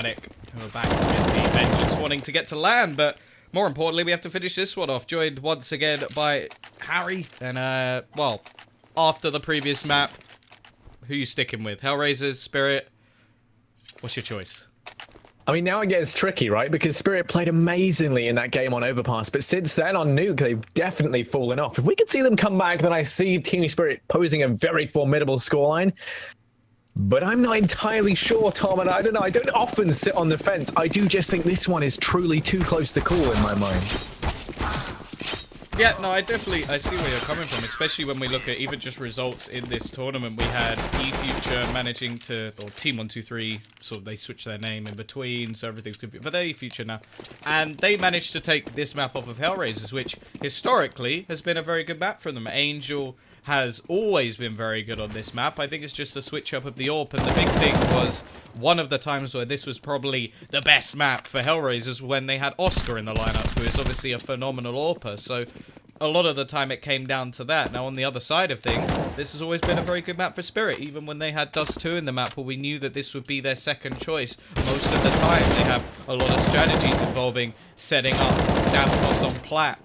Who are back with the Vengeance wanting to get to land, but more importantly, we have to finish this one off. Joined once again by Harry, and well, after the previous map, who you sticking with? HellRaisers, Spirit? What's your choice? I mean, now it gets tricky, right? Because Spirit played amazingly in that game on Overpass, but since then on Nuke, they've definitely fallen off. If we could see them come back, then I see Team Spirit posing a very formidable scoreline. But I'm not entirely sure, Tom, and I don't know. I don't often sit on the fence. I do just think this one is truly too close to call in my mind. Yeah, no, I see where you're coming from, especially when we look at even just results in this tournament. We had eFuture managing to, or Team 123, so they switched their name in between, so everything's good, but they're eFuture now. And they managed to take this map off of HellRaisers, which historically has been a very good map for them. Angel has always been very good on this map. I think it's just a switch up of the AWP, and the big thing was one of the times where this was probably the best map for HellRaisers when they had Oscar in the lineup, who is obviously a phenomenal AWPer, so a lot of the time it came down to that. Now on the other side of things, this has always been a very good map for Spirit, even when they had Dust 2 in the map, where we knew that this would be their second choice. Most of the time they have a lot of strategies involving setting up Davos on Plat,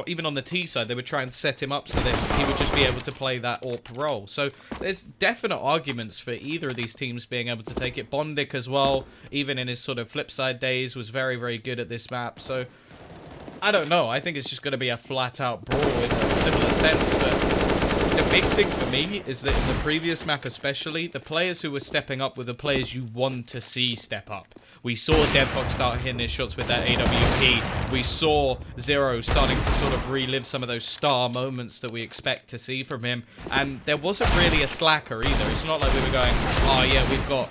even on the T side, they would try and set him up so that he would just be able to play that AWP role. So there's definite arguments for either of these teams being able to take it. Bondic as well, even in his sort of flip side days, was very, very good at this map. So I don't know. I think it's just going to be a flat-out brawl in a similar sense, but the big thing for me is that in the previous map especially, the players who were stepping up were the players you want to see step up. We saw Deadfox start hitting his shots with that AWP. We saw Zero starting to sort of relive some of those star moments that we expect to see from him, and there wasn't really a slacker either. It's not like we were going, oh yeah, we've got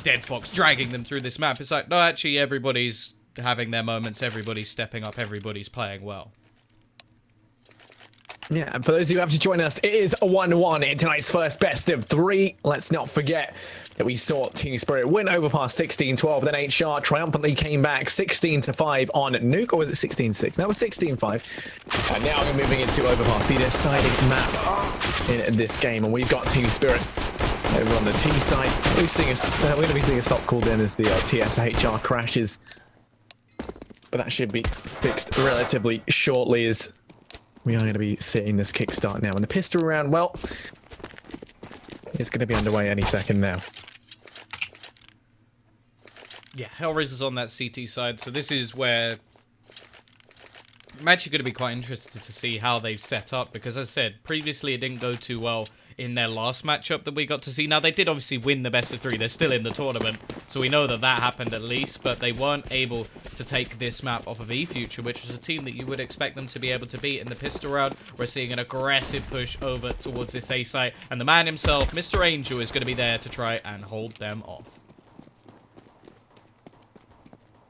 Deadfox dragging them through this map. It's like, no, actually everybody's having their moments, everybody's stepping up, everybody's playing well. Yeah, and for those of you who have to join us, it is a 1-1 in tonight's first best of 3. Let's not forget that we saw Team Spirit win Overpass 16-12, then HR triumphantly came back 16-5 on Nuke, or was it 16-6? No, it was 16-5. And now we're moving into Overpass, the deciding map in this game, and we've got Team Spirit over on the T side. We're going to be seeing a stop called in as the TSHR crashes. But that should be fixed relatively shortly, as we are going to be seeing this kickstart now. And the pistol round, well, it's going to be underway any second now. Yeah, HellRaisers on that CT side, so this is where I'm actually going to be quite interested to see how they've set up, because as I said, previously it didn't go too well in their last matchup that we got to see. Now, they did obviously win the best of 3. They're still in the tournament, so we know that that happened at least, but they weren't able to take this map off of eFuture, which was a team that you would expect them to be able to beat in the pistol round. We're seeing an aggressive push over towards this A site, and the man himself, Mr. Angel, is going to be there to try and hold them off.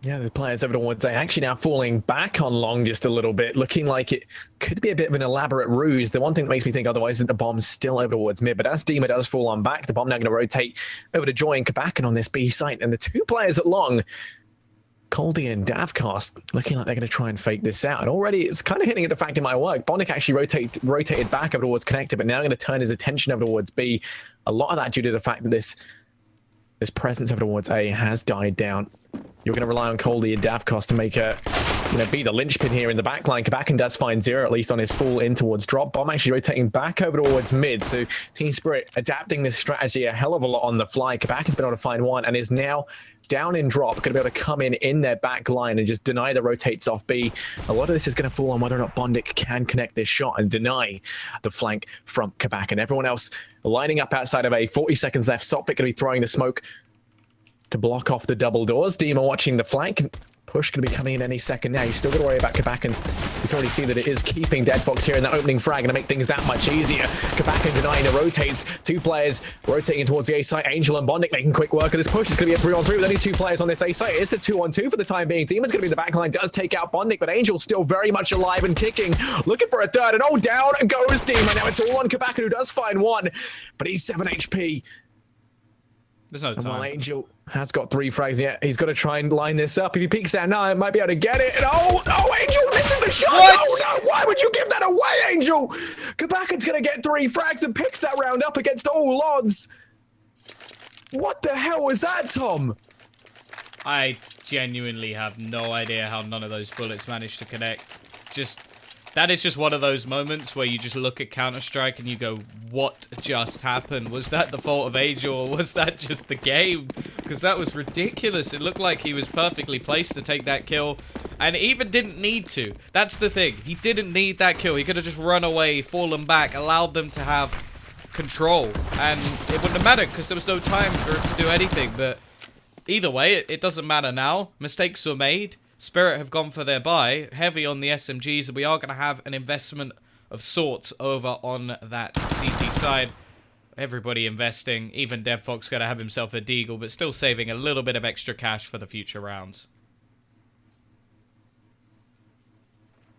Yeah, the players over towards A actually now falling back on long just a little bit, looking like it could be a bit of an elaborate ruse. The one thing that makes me think otherwise is that the bomb's still over towards mid, but as Dima does fall on back, the bomb now going to rotate over to Joy and Kabakan on this B site, and the two players at long, Coldy and Davcast, looking like they're going to try and fake this out. And already it's kind of hitting at the fact it might work. Bondic actually rotated back over towards Connector, but now going to turn his attention over towards B. A lot of that due to the fact that this presence over towards A has died down. You're going to rely on Coldy and Davcast to make be the linchpin here in the backline. Kabakan does find Zero, at least on his fall in towards drop. Bomb actually rotating back over towards mid. So Team Spirit adapting this strategy a hell of a lot on the fly. Kabakan's been able to find one and is now down in drop, going to be able to come in their back line and just deny the rotates off B. A lot of this is going to fall on whether or not Bondic can connect this shot and deny the flank from Kabakan. Everyone else lining up outside of A. 40 seconds left. Sophic going to be throwing the smoke to block off the double doors. Dima watching the flank. Push going to be coming in any second now. You've still got to worry about Kabakan. You can already see that it is keeping Deadfox here in that opening frag, going to make things that much easier. Kabakan denying the rotates. Two players rotating towards the A site. Angel and Bondic making quick work of this push. It's going to be a 3-on-3 with only two players on this A site. It's a 2-on-2 for the time being. Demon's going to be in the back line. Does take out Bondic, but Angel's still very much alive and kicking. Looking for a third, and down goes Demon. Now it's all on Kabakan, who does find one, but he's 7 HP. There's no time. Angel has got 3 frags yet. He's got to try and line this up. If he peeks out now, it might be able to get it. And Angel misses the shot. What? Oh, no. Why would you give that away, Angel? Kabakan's going to get 3 frags and picks that round up against all odds. What the hell was that, Tom? I genuinely have no idea how none of those bullets managed to connect. That is just one of those moments where you just look at Counter-Strike and you go, what just happened? Was that the fault of Angel, or was that just the game? Because that was ridiculous. It looked like he was perfectly placed to take that kill, and even didn't need to. That's the thing. He didn't need that kill. He could have just run away, fallen back, allowed them to have control, and it wouldn't have mattered because there was no time for him to do anything. But either way, it doesn't matter now. Mistakes were made. Spirit have gone for their buy, heavy on the SMGs, and we are going to have an investment of sorts over on that CT side. Everybody investing, even DevFox going to have himself a deagle, but still saving a little bit of extra cash for the future rounds.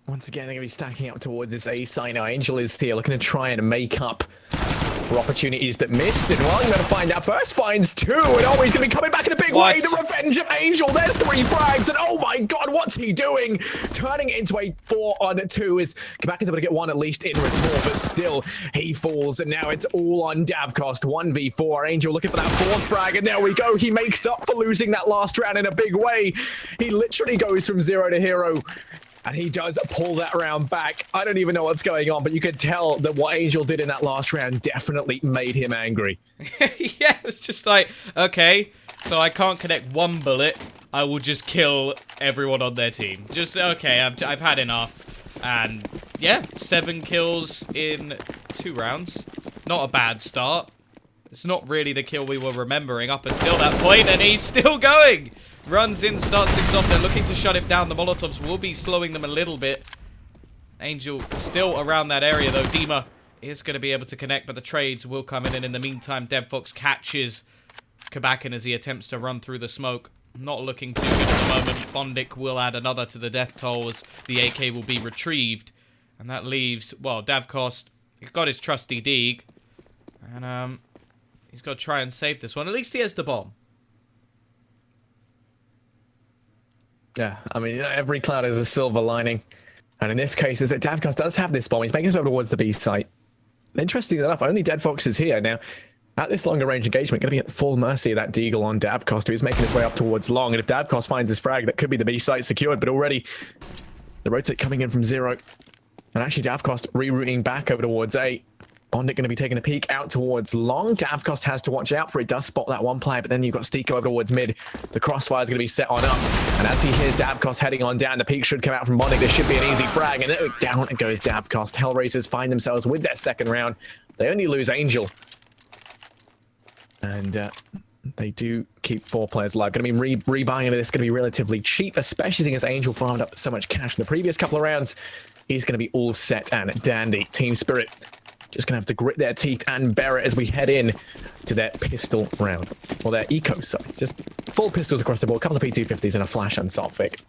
Once again, they're going to be stacking up towards this A side. Now, Angel is here looking to try and make up for opportunities that missed. And well, I'm going to find out first. Finds 2. And oh, he's going to be coming back in a big way. The revenge of Angel. There's 3 frags. And oh my god, what's he doing? Turning it into a 4-on-2 is Quebec is able to get 1 at least in return. But still, he falls. And now it's all on Davcost. 1v4. Angel looking for that 4th frag. And there we go. He makes up for losing that last round in a big way. He literally goes from 0 to hero. And he does pull that round back. I don't even know what's going on, but you could tell that what Angel did in that last round definitely made him angry. Yeah, it's just like, okay, so I can't connect 1 bullet. I will just kill everyone on their team. Just, okay, I've had enough. And, yeah, 7 kills in 2 rounds. Not a bad start. It's not really the kill we were remembering up until that point, and he's still going! Runs in, starts things off. They're looking to shut him down. The Molotovs will be slowing them a little bit. Angel still around that area, though. Dima is going to be able to connect, but the trades will come in. And in the meantime, DevFox catches Kabakin as he attempts to run through the smoke. Not looking too good at the moment. Bondic will add another to the death toll as the AK will be retrieved. And that leaves, well, Davcost, he's got his trusty Deeg. And he's got to try and save this one. At least he has the bomb. Yeah, I mean, every cloud has a silver lining. And in this case, is that Davcost does have this bomb. He's making his way towards the B site. Interestingly enough, only DevFox is here. Now, at this longer range engagement, going to be at full mercy of that Deagle on Davcost, who is making his way up towards long. And if Davcost finds his frag, that could be the B site secured. But already, the rotate coming in from 0. And actually, Davcost rerouting back over towards A. Bondic going to be taking a peek out towards long. Davcost has to watch out for it. Does spot that 1 player, but then you've got Stiko over towards mid. The crossfire is going to be set on up. And as he hears Davcost heading on down, the peek should come out from Bondic. There should be an easy frag. And down it goes Davcost. HellRaisers find themselves with their 2nd round. They only lose Angel. And they do keep 4 players alive. Going to be rebuying into this. Going to be relatively cheap, especially since Angel farmed up so much cash in the previous couple of rounds. He's going to be all set and dandy. Team Spirit just going to have to grit their teeth and bear it as we head in to their pistol round. Or their eco, sorry. Just full pistols across the board. A couple of P250s and a flash and Sulfic.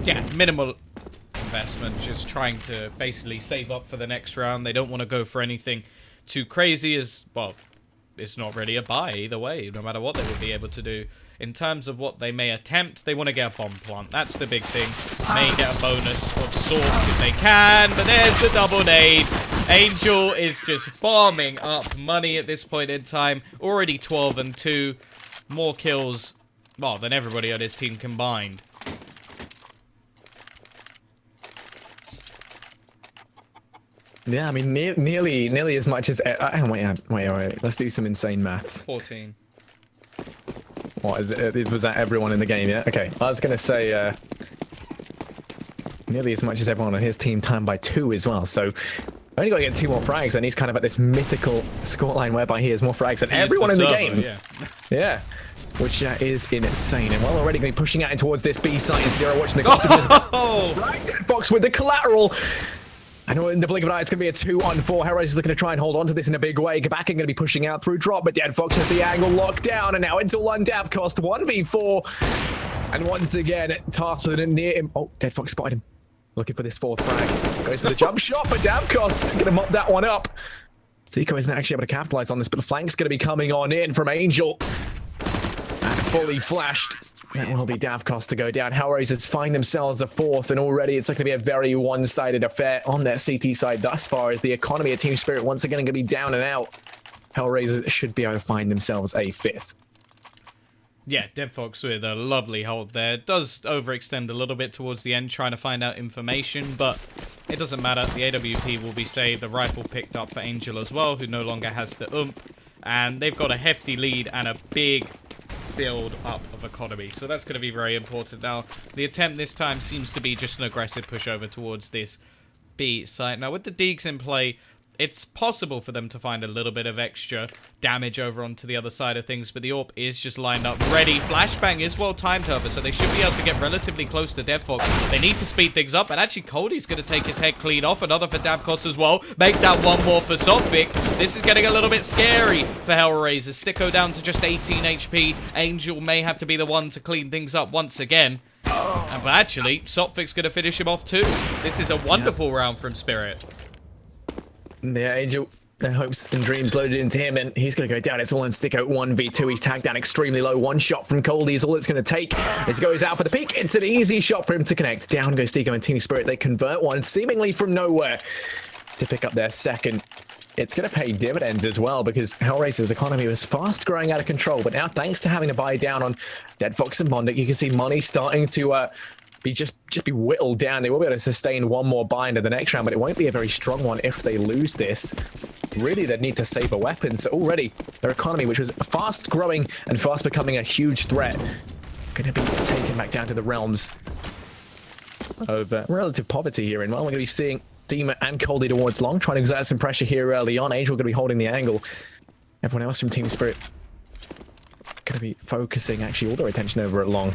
Yeah, minimal investment. Just trying to basically save up for the next round. They don't want to go for anything too crazy as, well, it's not really a buy either way, no matter what they would be able to do. In terms of what they may attempt, they want to get a bomb plant. That's the big thing. May get a bonus of sorts if they can, but there's the double nade. Angel is just farming up money at this point in time. Already 12 and 2. More kills, well, than everybody on his team combined. Yeah, I mean, nearly as much as... wait. Let's do some insane maths. 14. What is it? Was that everyone in the game? Yeah. Okay. I was gonna say nearly as much as everyone on his team, timed by 2 as well. So only got to get 2 more frags, and he's kind of at this mythical scoreline whereby he has more frags than everyone in the game. Yeah. Yeah. Which is insane. And well, already going to be pushing out in towards this B site. Zero watching the right, Fox with the collateral. I know in the blink of an eye, it's going to be a 2-on-4. HellRaisers is looking to try and hold on to this in a big way. Gabakin going to be pushing out through drop, but DevFox has the angle locked down, and now it's all on Davcost. 1v4. And once again, tasked with it near him. Oh, DevFox spotted him. Looking for this 4th frag. Goes for the jump shot, but Davcost going to mop that one up. Zico isn't actually able to capitalize on this, but the flank's going to be coming on in from Angel. And fully flashed. That will be Davcost to go down. HellRaisers find themselves a 4th, and already it's going to be a very one-sided affair on their CT side thus far, as the economy of Team Spirit once again going to be down and out. HellRaisers should be able to find themselves a 5th. Yeah, Dead Fox with a lovely hold there. Does overextend a little bit towards the end trying to find out information, but it doesn't matter. The AWP will be saved. The rifle picked up for Angel as well, who no longer has the oomph. And they've got a hefty lead and a big build up of economy. So that's going to be very important. Now, the attempt this time seems to be just an aggressive push over towards this B site. Now, with the Deegs in play, it's possible for them to find a little bit of extra damage over onto the other side of things, but the AWP is just lined up ready. Flashbang is well timed, however, so they should be able to get relatively close to Devfox. They need to speed things up, and actually Cody's going to take his head clean off. Another for Davkos as well. Make that one more for Sophic. This is getting a little bit scary for HellRaisers. Sticko down to just 18 HP. Angel may have to be the one to clean things up once again. But actually, Sopfic's going to finish him off too. This is a wonderful round from Spirit. Yeah, Angel, their hopes and dreams loaded into him, and he's going to go down. It's all on Sticko 1v2. He's tagged down extremely low. One shot from Coldy is all it's going to take. As he goes out for the peak, it's an easy shot for him to connect. Down goes Sticko and Team Spirit. They convert one seemingly from nowhere to pick up their second. It's going to pay dividends as well, because HellRaisers' economy was fast growing out of control. But now, thanks to having to buy down on Dead Fox and Mondic, you can see money starting to be whittled down. They will be able to sustain one more buy into the next round, but it won't be a very strong one if they lose this. Really, they'd need to save a weapon. So already, their economy, which was fast growing and fast becoming a huge threat, going to be taken back down to the realms of relative poverty here. And well, we're going to be seeing Dima and Coldy towards long, trying to exert some pressure here early on. Angel going to be holding the angle. Everyone else from Team Spirit going to be focusing actually all their attention over at long.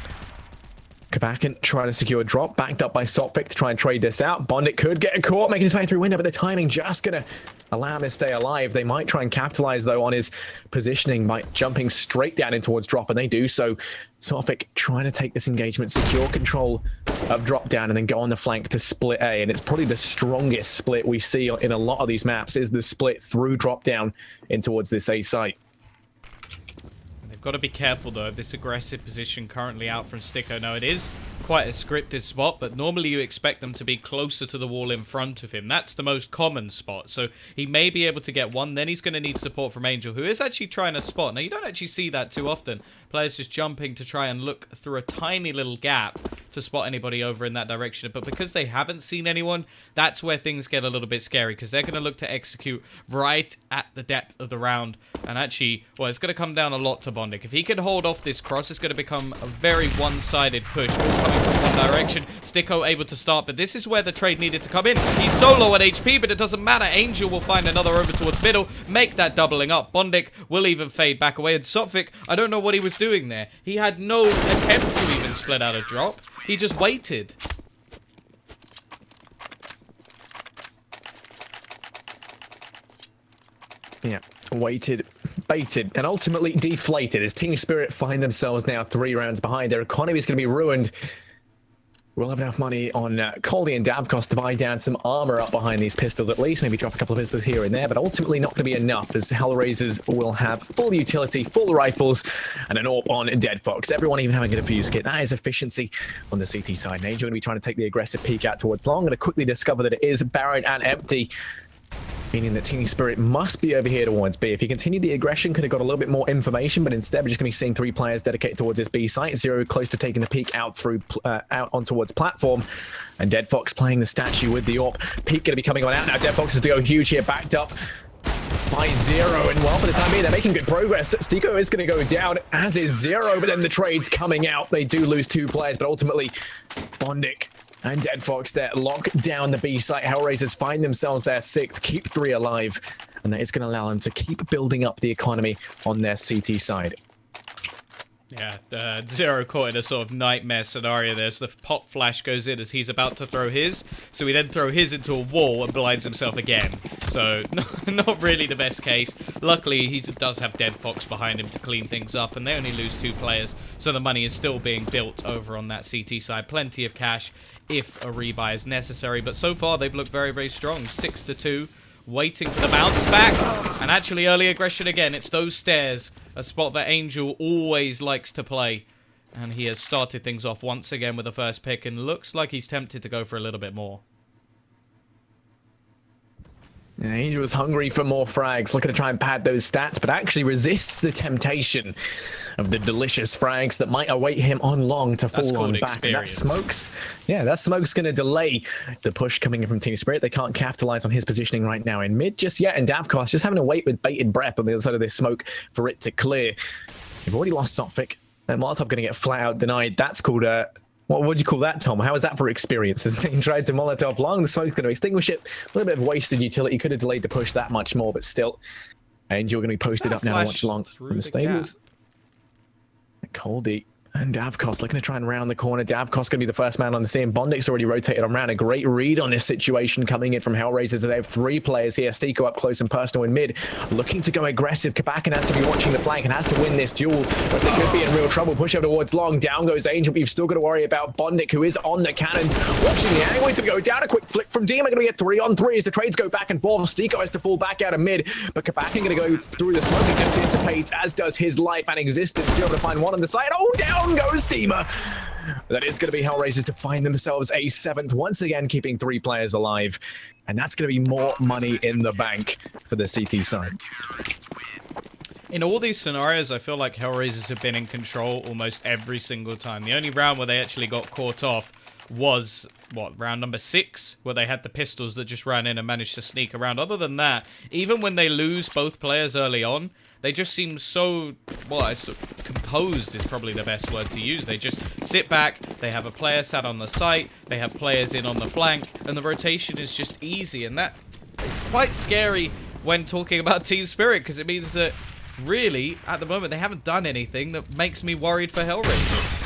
Kabakin trying to secure a drop, backed up by Sophic to try and trade this out. Bondit could get a caught, making his way through window, but the timing just going to allow him to stay alive. They might try and capitalize, though, on his positioning by jumping straight down in towards drop, and they do so. Sophic trying to take this engagement, secure control of drop down, and then go on the flank to split A. And it's probably the strongest split we see in a lot of these maps, is the split through drop down in towards this A site. Got to be careful, though, of this aggressive position currently out from Sticko. Now, it is quite a scripted spot, but normally you expect them to be closer to the wall in front of him. That's the most common spot, so he may be able to get one. Then he's going to need support from Angel, who is actually trying to spot. Now, you don't actually see that too often. Players just jumping to try and look through a tiny little gap to spot anybody over in that direction. But because they haven't seen anyone, that's where things get a little bit scary, because they're going to look to execute right at the depth of the round. And actually, well, it's going to come down a lot to Bondic. If he can hold off this cross, it's going to become a very one-sided push, all coming from one direction. Sticko able to start, but this is where the trade needed to come in. He's so low at HP, but it doesn't matter. Angel will find another over towards middle, make that doubling up. Bondic will even fade back away, and Sophic, I don't know what he was doing there. He had no attempt to even split out a drop. He just waited. Yeah, waited, baited, and ultimately deflated as Team Spirit find themselves now 3 rounds behind. Their economy is going to be ruined. We'll have enough money on Coldy and Davkos to buy down some armor up behind these pistols at least. Maybe drop a couple of pistols here and there, but ultimately not going to be enough, as HellRaisers will have full utility, full rifles, and an AWP on Dead Fox. Everyone even having a defuse kit. That is efficiency on the CT side. Angel going to be trying to take the aggressive peek out towards long. Going to quickly discover that it is barren and empty, meaning that Team Spirit must be over here towards B. If he continued the aggression, could have got a little bit more information, but instead we're just going to be seeing 3 players dedicated towards this B site. Zero close to taking the peek out through out on towards platform, and Dead Fox playing the statue with the AWP. Peek going to be coming on out now. Dead Fox is to go huge here, backed up by Zero, and well, for the time being, they're making good progress. Sticko is going to go down, as is Zero, but then the trade's coming out. They do lose 2 players, but ultimately, Bondic and Dead Fox there lock down the B site. HellRaisers find themselves there 6th, keep 3 alive, and that is going to allow them to keep building up the economy on their CT side. Yeah, Zero caught in a sort of nightmare scenario there. So the pop flash goes in as he's about to throw his. So we then throw his into a wall and blinds himself again. So not really the best case. Luckily, he does have Dead Fox behind him to clean things up, and they only lose 2 players. So the money is still being built over on that CT side. Plenty of cash if a rebuy is necessary. But so far, they've looked very, very strong. 6-2. Waiting for the bounce back, and actually early aggression again. It's those stairs, a spot that Angel always likes to play, and he has started things off once again with the first pick, and looks like he's tempted to go for a little bit more. And Angel was hungry for more frags, looking to try and pad those stats, but actually resists the temptation of the delicious frags that might await him on long to fall on back. And that smoke's going to delay the push coming in from Team Spirit. They can't capitalize on his positioning right now in mid just yet, and Davkos just having to wait with bated breath on the other side of this smoke for it to clear. They've already lost Sophic, and Molotov going to get flat out denied. That's called what would you call that, Tom? How was that for experience? As they tried to Molotov long, the smoke's going to extinguish it. A little bit of wasted utility. Could have delayed the push that much more, but still. Angel going to be posted up now to watch along from the stables. Coldy and Davkos looking to try and round the corner. Davkos going to be the first man on the scene. Bondik's already rotated on round. A great read on this situation coming in from HellRaisers. They have 3 players here. Stiko up close and personal in mid, looking to go aggressive. Kabakin has to be watching the flank and has to win this duel, but they could be in real trouble. Push over towards long. Down goes Angel, but you've still got to worry about Bondik, who is on the cannons. Watching the angle, he's going to go down. A quick flick from Dima. Going to get 3-on-3 as the trades go back and forth. Stiko has to fall back out of mid, but Kabakin going to go through the smoke. It just dissipates, as does his life and existence. You're able to find one on the side. Oh, down goes Dima. That is going to be HellRaisers to find themselves a 7th, once again keeping 3 players alive, and that's going to be more money in the bank for the CT side. In all these scenarios, I feel like HellRaisers have been in control almost every single time. The only round where they actually got caught off was, what, round number 6, where they had the pistols that just ran in and managed to sneak around. Other than that, even when they lose both players early on, they just seem so, well, composed is probably the best word to use. They just sit back, they have a player sat on the site, they have players in on the flank, and the rotation is just easy. And that, it's quite scary when talking about Team Spirit, because it means that, really, at the moment, they haven't done anything that makes me worried for HellRaisers.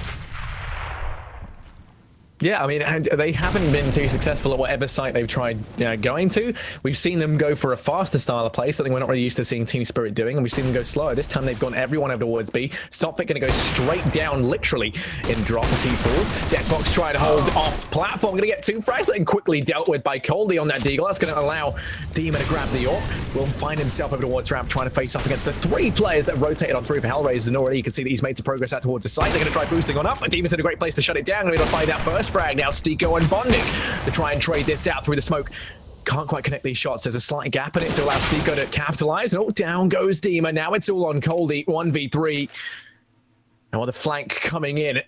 Yeah, I mean, and they haven't been too successful at whatever site they've tried going to. We've seen them go for a faster style of play, something we're not really used to seeing Team Spirit doing, and we've seen them go slower. This time they've gone everyone over towards B. Sophic going to go straight down, literally, in drop as he falls. Deadbox trying to hold off platform. Going to get 2 frags, and quickly dealt with by Coldy on that deagle. That's going to allow Demon to grab the AWP. Will find himself over towards ramp, trying to face off against the 3 players that rotated on through for HellRaisers, and already you can see that he's made some progress out towards the site. They're going to try boosting on up, but Demon's in a great place to shut it down. Going to find that first frag now. Stiko and Bondik to try and trade this out through the smoke. Can't quite connect these shots. There's a slight gap in it to allow Stiko to capitalize. And down goes Dima. Now it's all on Coldy, 1v3. And while the flank coming in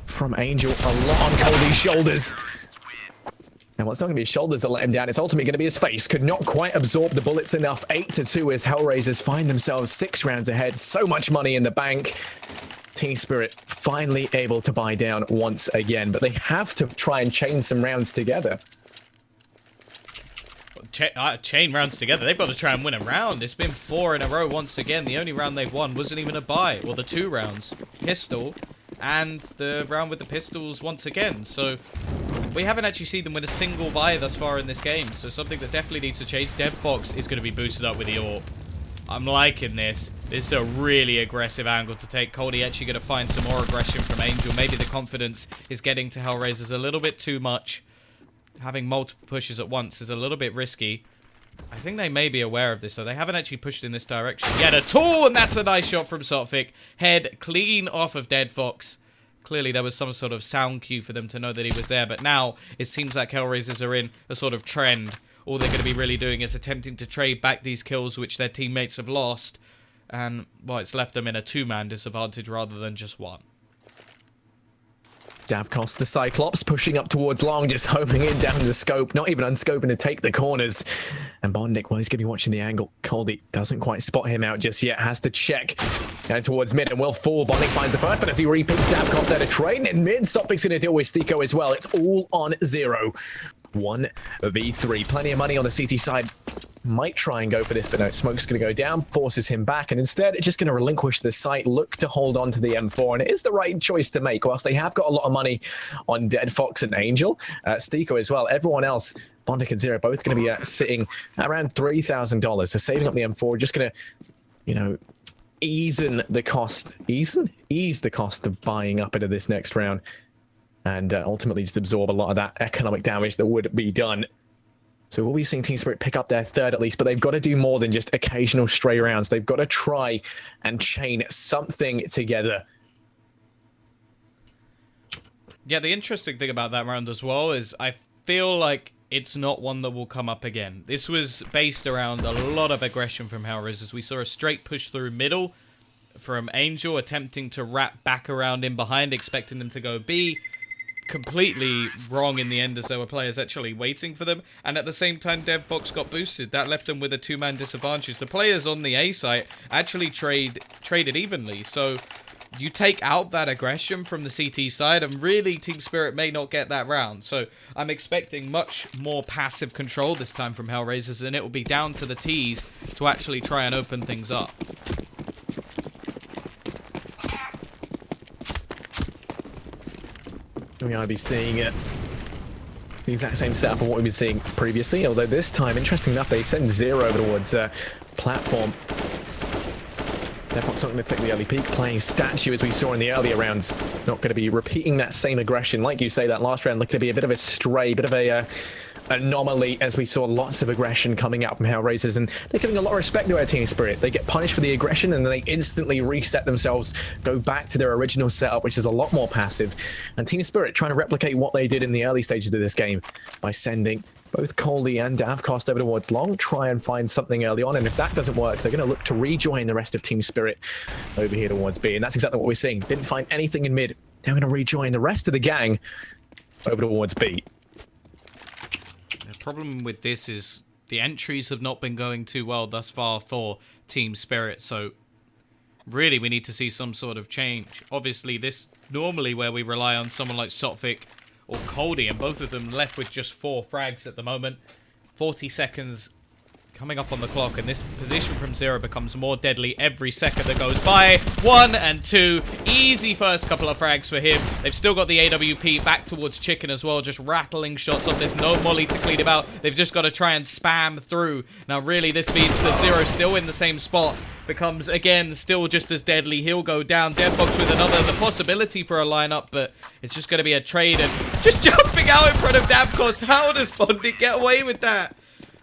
from Angel, a lot on Coldy's shoulders. And what's not going to be his shoulders that let him down, it's ultimately going to be his face. Could not quite absorb the bullets enough. 8-2 as HellRaisers find themselves 6 rounds ahead. So much money in the bank. Team Spirit finally able to buy down once again, but they have to try and chain some rounds together. Chain rounds together. They've got to try and win a round. It's been 4 in a row once again. The only round they've won wasn't even a buy. Well, the 2 rounds. Pistol and the round with the pistols once again. So we haven't actually seen them win a single buy thus far in this game. So something that definitely needs to change. Deadfox is going to be boosted up with the AWP. I'm liking this. This is a really aggressive angle to take. Coldy actually going to find some more aggression from Angel. Maybe the confidence is getting to HellRaisers a little bit too much. Having multiple pushes at once is a little bit risky. I think they may be aware of this, though. They haven't actually pushed in this direction yet at all, and that's a nice shot from Sophic. Head clean off of Deadfox. Clearly, there was some sort of sound cue for them to know that he was there, but now it seems like HellRaisers are in a sort of trend. All they're going to be really doing is attempting to trade back these kills which their teammates have lost. And, well, it's left them in a 2-man disadvantage rather than just 1. Davkos, the Cyclops, pushing up towards long, just homing in down the scope, not even unscoping to take the corners. And Bondik, well, he's going to be watching the angle. Coldy doesn't quite spot him out just yet, has to check. Going towards mid and will fall. Bondik finds the first, but as he repicks Davkos there to trade, and mid, Sophic's going to deal with Stiko as well. It's all on 0. 1v3. Plenty of money on the CT side. Might try and go for this, but no, Smoke's going to go down, forces him back, and instead it's just going to relinquish the site, look to hold on to the M4, and it is the right choice to make. Whilst they have got a lot of money on Deadfox and Angel, Stiko as well, everyone else, Bondik and Zero, both going to be sitting around $3,000. So saving up the M4, just going to, you know, ease the cost of buying up into this next round, and ultimately just absorb a lot of that economic damage that would be done. So we'll be seeing Team Spirit pick up their 3rd at least, but they've got to do more than just occasional stray rounds. They've got to try and chain something together. Yeah, the interesting thing about that round as well is I feel like it's not one that will come up again. This was based around a lot of aggression from HellRaisers. We saw a straight push through middle from Angel, attempting to wrap back around in behind, expecting them to go B. Completely wrong in the end, as there were players actually waiting for them, and at the same time DevFox got boosted. That left them with a 2-man disadvantage. The players on the A site actually traded evenly, so you take out that aggression from the CT side and really Team Spirit may not get that round. So I'm expecting much more passive control this time from HellRaisers, and it will be down to the Ts to actually try and open things up. We're going to be seeing the exact same setup of what we've been seeing previously, although this time, interesting enough, they send Zero over towards platform. DevFox not going to take the early peak, playing Statue as we saw in the earlier rounds. Not going to be repeating that same aggression. Like you say, that last round looking to be a bit of a stray, bit of a anomaly, as we saw lots of aggression coming out from HellRaisers, and they're giving a lot of respect to our Team Spirit. They get punished for the aggression and then they instantly reset themselves, go back to their original setup, which is a lot more passive. And Team Spirit trying to replicate what they did in the early stages of this game by sending both Coldy and Davcost over towards long, try and find something early on, and if that doesn't work, they're going to look to rejoin the rest of Team Spirit over here towards B, and that's exactly what we're seeing. Didn't find anything in mid. Now we're going to rejoin the rest of the gang over towards B. The problem with this is the entries have not been going too well thus far for Team Spirit, so really we need to see some sort of change. Obviously, this normally where we rely on someone like Sotvik or Coldy, and both of them left with just 4 frags at the moment. 40 seconds coming up on the clock, and this position from Zero becomes more deadly every second that goes by. 1 and 2. Easy first couple of frags for him. They've still got the AWP back towards Chicken as well, just rattling shots off. There's no molly to clean him out. They've just got to try and spam through. Now, really, this means that Zero still in the same spot. Becomes, again, still just as deadly. He'll go down. DevFox with the possibility for a lineup, but it's just going to be a trade, and just jumping out in front of Davcost. How does Bondit get away with that?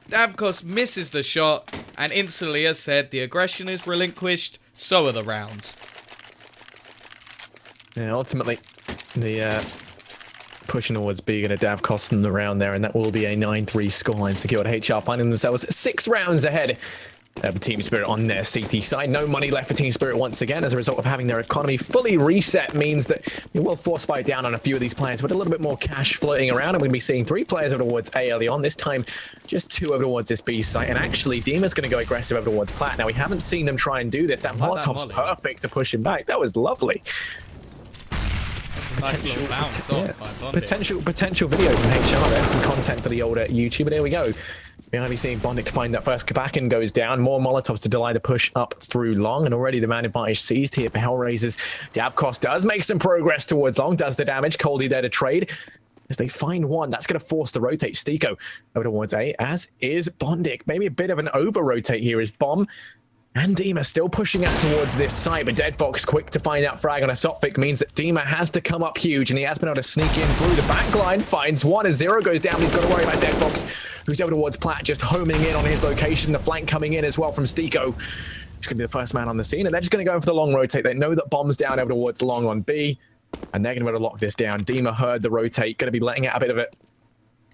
Davcost misses the shot, and instantly, as said, the aggression is relinquished, so are the rounds. Yeah, ultimately, the pushing towards B going to Davcost them the round there, and that will be a 9-3 scoreline secured. HR finding themselves 6 rounds ahead of Team Spirit on their CT side. No money left for Team Spirit once again as a result of having their economy fully reset. Means that you will force buy down on a few of these players with a little bit more cash floating around. And we're going to be seeing 3 players over towards A early on. This time, just 2 over towards this B site. And actually, Dima's going to go aggressive over towards Plat. Now, we haven't seen them try and do this. That Molotov's perfect to push him back. That was lovely. Nice little bounce off by Bondit. Potential video from HR. There's some content for the older YouTuber. There we go. We're going to be seeing Bondit find that first Kabakin goes down. More Molotovs to delay the push up through long. And already the man advantage seized here for HellRaisers. Davcost does make some progress towards long. Does the damage. Coldy there to trade. As they find one, that's going to force the rotate. Stiko over towards A, as is Bondik. Maybe a bit of an over-rotate here is Bomb. And Dima still pushing out towards this side, but DevFox quick to find that frag on a Sotvik means that Dima has to come up huge, and he has been able to sneak in through the back line, finds one as Zero goes down. He's got to worry about DevFox, who's over towards Plat, just homing in on his location. The flank coming in as well from Stiko. He's going to be the first man on the scene, and they're just going to go for the long rotate. They know that Bomb's down over towards long on B, and they're going to be able to lock this down. Dima heard the rotate, going to be letting out a bit of a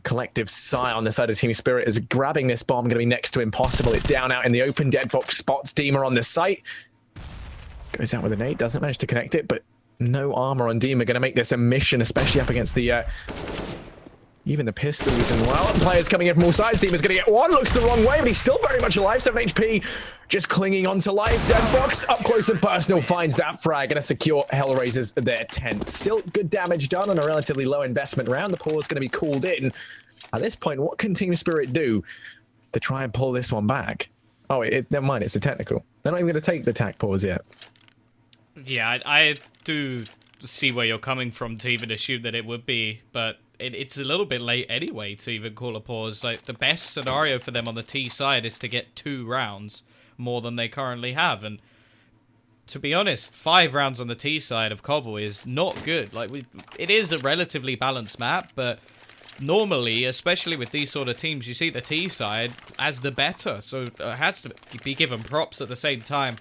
collective sigh on the side of Team Spirit as grabbing this bomb, going to be next to impossible. It's down out in the open. DevFox spots Dima on the site. Goes out with a nade, doesn't manage to connect it, but no armor on Dima. Going to make this a mission, especially up against the even the pistols. And well, players coming in from all sides. Dima's going to get one, looks the wrong way, but he's still very much alive. 7 HP, just clinging on to life. DevFox up close and personal finds that frag, and a secure HellRaisers their 10th. Still good damage done on a relatively low investment round. The pause going to be called in. At this point, what can Team Spirit do to try and pull this one back? Oh, never mind, it's a technical. They're not even going to take the tac pause yet. Yeah, I do see where you're coming from to even assume that it would be, but it's a little bit late anyway to even call a pause. Like, the best scenario for them on the T side is to get 2 rounds more than they currently have, and to be honest, 5 rounds on the T side of Cobble is not good. Like, it is a relatively balanced map, but normally, especially with these sort of teams, you see the T side as the better, so it has to be given props at the same time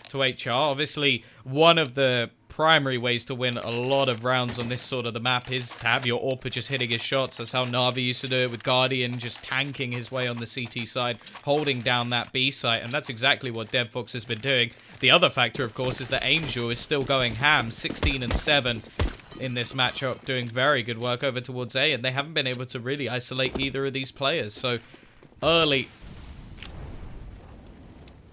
to HR. Obviously, one of the primary ways to win a lot of rounds on this sort of the map is to have your AWPer just hitting his shots. That's how Na'Vi used to do it with Guardian, just tanking his way on the CT side, holding down that B site, and that's exactly what DevFox has been doing. The other factor, of course, is that Angel is still going ham, 16 and 7 in this matchup, doing very good work over towards A, and they haven't been able to really isolate either of these players. So early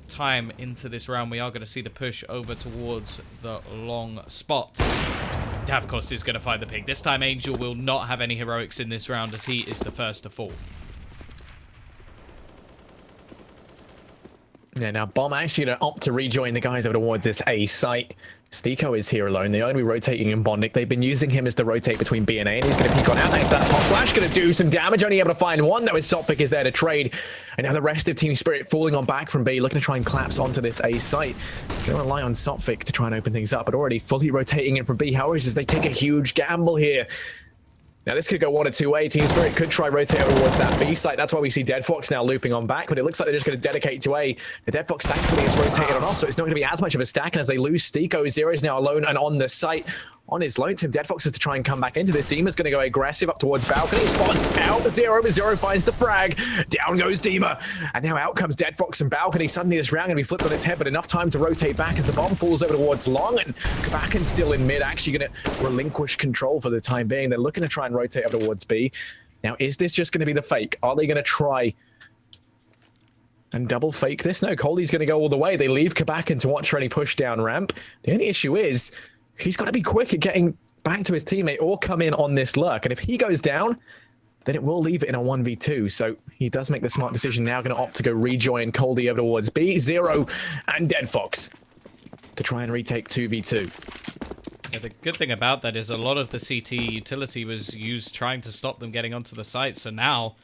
time into this round, we are going to see the push over towards the long spot. Davkos is going to find the ping. This time Angel will not have any heroics in this round as he is the first to fall. Yeah, now Bomb actually going to opt to rejoin the guys over towards this A site. Stiko is here alone. They're only rotating in Bondic. They've been using him as the rotate between B and A, and he's going to peek on out next to that pop flash. Going to do some damage. Only able to find one, though, as Sophic is there to trade. And now the rest of Team Spirit falling on back from B, looking to try and collapse onto this A site. Going to rely on Sophic to try and open things up, but already fully rotating in from B. HellRaisers, they take a huge gamble here. Now, this could go one or two ways. Team Spirit could try rotate towards that B site. That's why we see DeadFox now looping on back, but it looks like they're just going to dedicate to A. The DeadFox, thankfully, is rotated on off, so it's not going to be as much of a stack. And as they lose Stiko, Zero is now alone and on the site. On his lonesome, DeadFox is to try and come back into this. Dima's going to go aggressive up towards balcony. Spots out Zero, but Zero finds the frag. Down goes Dima. And now out comes DeadFox and balcony. Suddenly this round going to be flipped on its head, but enough time to rotate back as the bomb falls over towards long. And Kabakan's still in mid, actually going to relinquish control for the time being. They're looking to try and rotate over towards B. Now, is this just going to be the fake? Are they going to try and double fake this? No, Coley's going to go all the way. They leave Kabakan to watch for any push down ramp. The only issue is he's got to be quick at getting back to his teammate or come in on this lurk. And if he goes down, then it will leave it in a 1v2. So he does make the smart decision now, going to opt to go rejoin Coldy over towards B. Zero and DeadFox to try and retake 2v2. Yeah, the good thing about that is a lot of the CT utility was used trying to stop them getting onto the site. So now,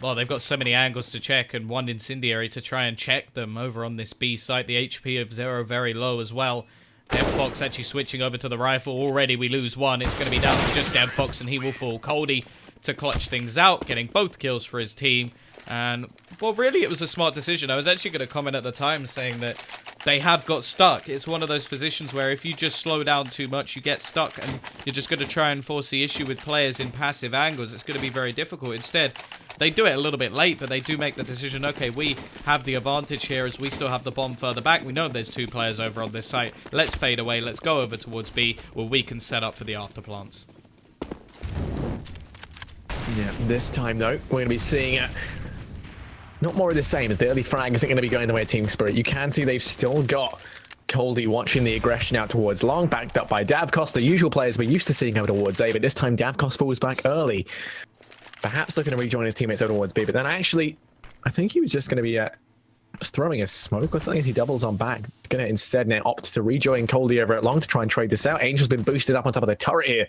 well, they've got so many angles to check and one incendiary to try and check them over on this B site. The HP of Zero very low as well. DevFox actually switching over to the rifle. Already we lose one. It's going to be down to just DevFox and he will fall. Coldy to clutch things out, getting both kills for his team. And, well, really it was a smart decision. I was actually going to comment at the time saying that they have got stuck. It's one of those positions where if you just slow down too much, you get stuck and you're just going to try and force the issue with players in passive angles. It's going to be very difficult. Instead, they do it a little bit late, but they do make the decision, okay, we have the advantage here as we still have the bomb further back. We know there's two players over on this site. Let's fade away. Let's go over towards B where we can set up for the afterplants. Yeah, this time, though, we're going to be seeing not more of the same, as the early frag isn't going to be going the way of Team Spirit. You can see they've still got Coldy watching the aggression out towards long, backed up by Davkos, the usual players we're used to seeing over towards A, but this time Davkos falls back early. Perhaps looking to rejoin his teammates over towards B, but then actually, I think he was just going to be throwing a smoke or something as he doubles on back. Going to instead now opt to rejoin Coldy over at long to try and trade this out. Angel's been boosted up on top of the turret here.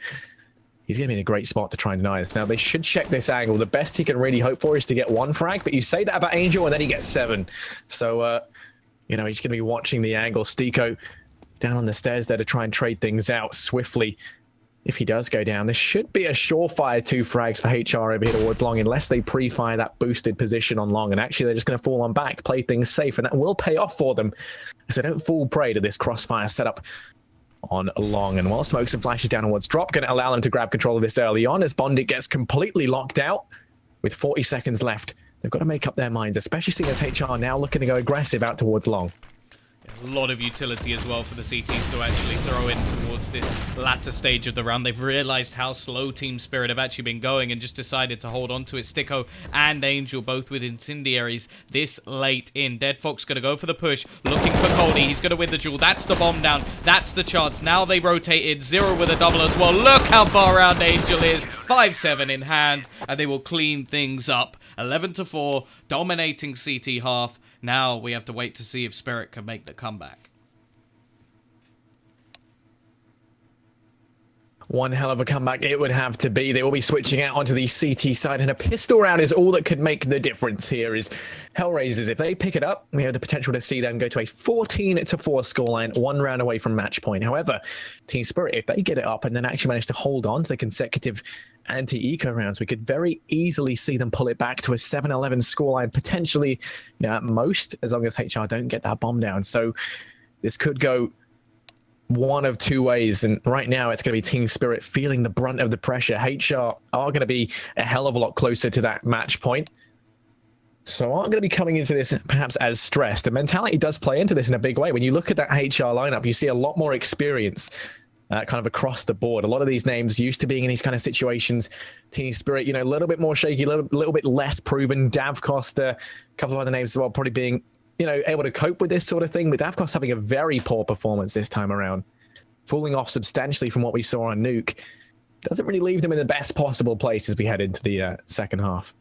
He's going to be in a great spot to try and deny this. Now, they should check this angle. The best he can really hope for is to get one frag, but you say that about Angel, and then he gets 7. So, you know, he's going to be watching the angle. Stiko down on the stairs there to try and trade things out swiftly. If he does go down, this should be a surefire 2 frags for HR over here towards long, unless they pre-fire that boosted position on long. And actually, they're just going to fall on back, play things safe, and that will pay off for them, as they don't fall prey to this crossfire setup on long. And while smokes and flashes downwards drop, going to allow them to grab control of this early on as Bondic gets completely locked out with 40 seconds left. They've got to make up their minds, especially seeing as HR now looking to go aggressive out towards long. A lot of utility as well for the CTs to actually throw in towards this latter stage of the round. They've realized how slow Team Spirit have actually been going and just decided to hold on to it. Stiko and Angel both with incendiaries this late in. DeadFox going to go for the push, looking for Coldy. He's going to win the duel. That's the bomb down. That's the chance. Now they rotated. Zero with a double as well. Look how far around Angel is. 5-7 in hand, and they will clean things up. 11-4, dominating CT half. Now we have to wait to see if Spirit can make the comeback. One hell of a comeback it would have to be. They will be switching out onto the CT side, and a pistol round is all that could make the difference here. Is HellRaisers, if they pick it up, we have the potential to see them go to a 14-4 scoreline, 1 round away from match point. However, Team Spirit, if they get it up and then actually manage to hold on to the consecutive anti-eco rounds, we could very easily see them pull it back to a 7-11 scoreline, potentially, you know, at most, as long as HR don't get that bomb down. So this could go one of two ways, and right now it's going to be Team Spirit feeling the brunt of the pressure. HR are going to be a hell of a lot closer to that match point, so aren't going to be coming into this perhaps as stressed. The mentality does play into this in a big way. When you look at that HR lineup, you see a lot more experience kind of across the board. A lot of these names used to being in these kind of situations. Team Spirit, you know, a little bit more shaky, a little bit less proven. Davcost, a couple of other names as well, probably being, you know, able to cope with this sort of thing. But Davcost having a very poor performance this time around, falling off substantially from what we saw on Nuke. Doesn't really leave them in the best possible place as we head into the second half.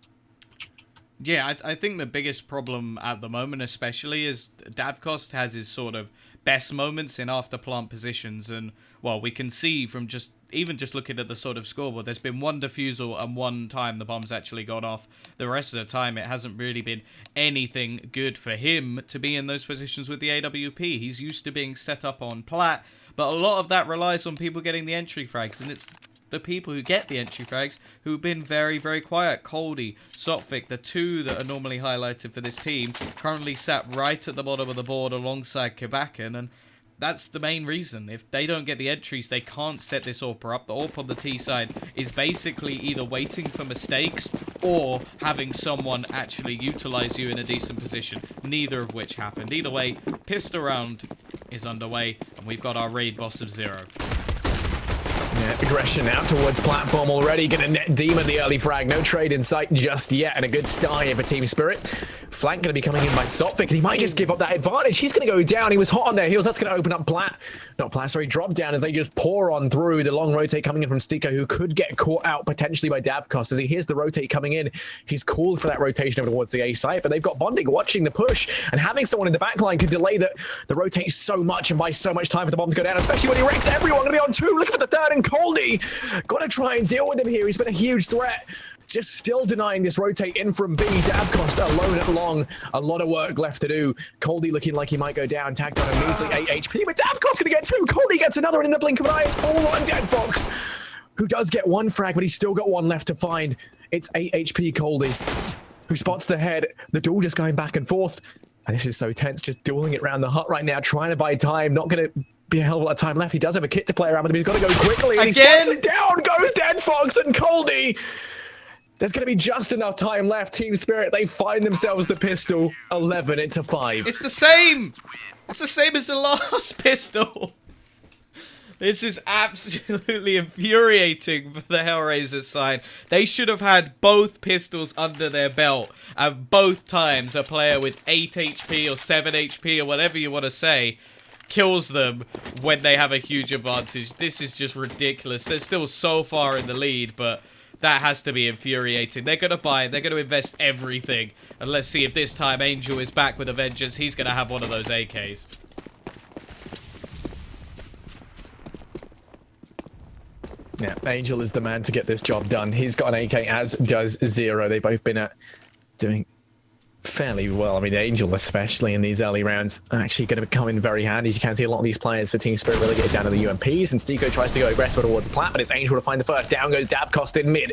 Yeah, I think the biggest problem at the moment especially is Davcost has his sort of best moments in after plant positions, and well, we can see from just looking at the sort of scoreboard, there's been one defusal and one time the bomb's actually gone off. The rest of the time it hasn't really been anything good for him to be in those positions with the AWP. He's used to being set up on plat, but a lot of that relies on people getting the entry frags, and it's the people who get the entry frags who've been very, very quiet. Coldy, Sotvic, the two that are normally highlighted for this team, currently sat right at the bottom of the board alongside Kabakan, and that's the main reason. If they don't get the entries, they can't set this AWP up. The AWP on the T side is basically either waiting for mistakes or having someone actually utilize you in a decent position, neither of which happened. Either way, pistol round is underway, and we've got our raid boss of 0. Yeah, aggression out towards platform already. Gonna net Demon the early frag. No trade in sight just yet, and a good start here for Team Spirit. Flank gonna be coming in by Sotvic, and he might just give up that advantage. He's gonna go down. He was hot on their heels. That's gonna open up drop down as they just pour on through. The long rotate coming in from Stiko, who could get caught out potentially by Davcost as he hears the rotate coming in. He's called for that rotation over towards the A site, but they've got Bonding watching the push, and having someone in the backline could delay the rotate so much and buy so much time for the bomb to go down, especially when he wrecks everyone. Gonna be on 2, looking for the third, and Coldy gotta try and deal with him here. He's been a huge threat. Just still denying this rotate in from B. Davcost alone at long. A lot of work left to do. Coldy looking like he might go down. Tagged on a measly 8 HP, but Davcost gonna get 2. Coldy gets another one in the blink of an eye. It's all on Dead Fox, who does get 1 frag, but he's still got 1 left to find. It's 8 HP Coldy, who spots the head. The duel just going back and forth. And this is so tense, just dueling it around the hut right now, trying to buy time. Not going to be a hell of a lot of time left. He does have a kit to play around with, but he's got to go quickly. And he spots it down, goes Dead Fox and Coldy. There's going to be just enough time left. Team Spirit, they find themselves the pistol. 11-5. It's the same! It's the same as the last pistol! This is absolutely infuriating for the HellRaisers side. They should have had both pistols under their belt, and both times a player with 8 HP or 7 HP or whatever you want to say kills them when they have a huge advantage. This is just ridiculous. They're still so far in the lead, but that has to be infuriating. They're going to buy, they're going to invest everything. And let's see if this time Angel is back with a vengeance. He's going to have one of those AKs. Yeah, Angel is the man to get this job done. He's got an AK, as does Zero. They've both been doing fairly well. I mean, Angel, especially in these early rounds, actually going to come in very handy. As you can see, a lot of these players for Team Spirit really get down to the UMPs, and Stiko tries to go aggressive towards Plat, but it's Angel to find the first. Down goes Davcost in mid.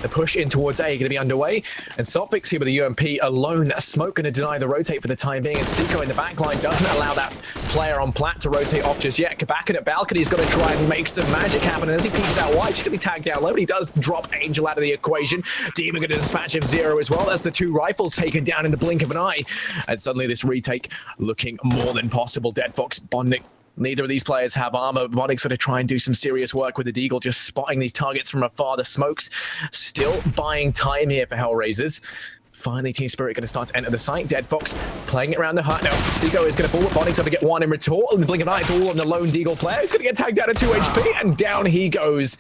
The push in towards A going to be underway, and Sotvic's here with the UMP alone. That smoke going to deny the rotate for the time being, and Stiko in the backline doesn't allow that player on Plat to rotate off just yet. Kabakan at balcony's got to try and make some magic happen, and as he peeks out wide, she's going to be tagged down low, but he does drop Angel out of the equation. Demon going to dispatch of Zero as well. That's the 2 rifles taken down in the blink of an eye. And suddenly this retake looking more than possible. Dead Fox, Bonding. Neither of these players have armor. Bonding's going to try and do some serious work with the Deagle, just spotting these targets from afar. The smokes still buying time here for HellRaisers. Finally, Team Spirit going to start to enter the site. Dead Fox playing it around the hut. Now, Stiko is going to forward. Bonding's going to get 1 in retort. In the blink of an eye, it's all on the lone Deagle player. He's going to get tagged down to 2 HP, and down he goes.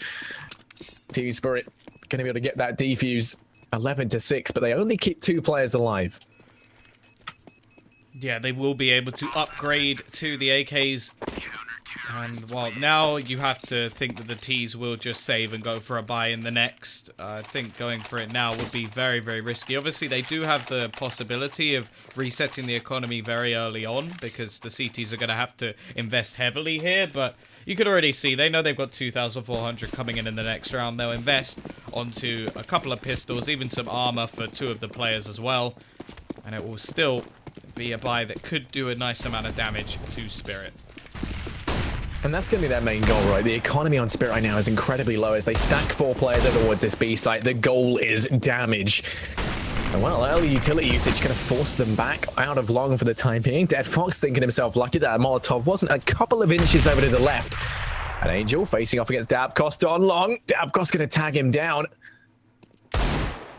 Team Spirit going to be able to get that defuse. 11-6, but they only keep 2 players alive. Yeah, they will be able to upgrade to the AKs. And, well, now you have to think that the Ts will just save and go for a buy in the next. I think going for it now would be very, very risky. Obviously, they do have the possibility of resetting the economy very early on, because the CTs are going to have to invest heavily here, but you could already see they know they've got 2,400 coming in the next round. They'll invest onto a couple of pistols, even some armor for 2 of the players as well, and it will still be a buy that could do a nice amount of damage to Spirit. And that's going to be their main goal, right? The economy on Spirit right now is incredibly low as they stack 4 players over towards this B site. The goal is damage. And well, early utility usage going to force them back out of long for the time being. Dead Fox thinking himself lucky that Molotov wasn't a couple of inches over to the left. And Angel facing off against Davkost on long. Davkost going to tag him down.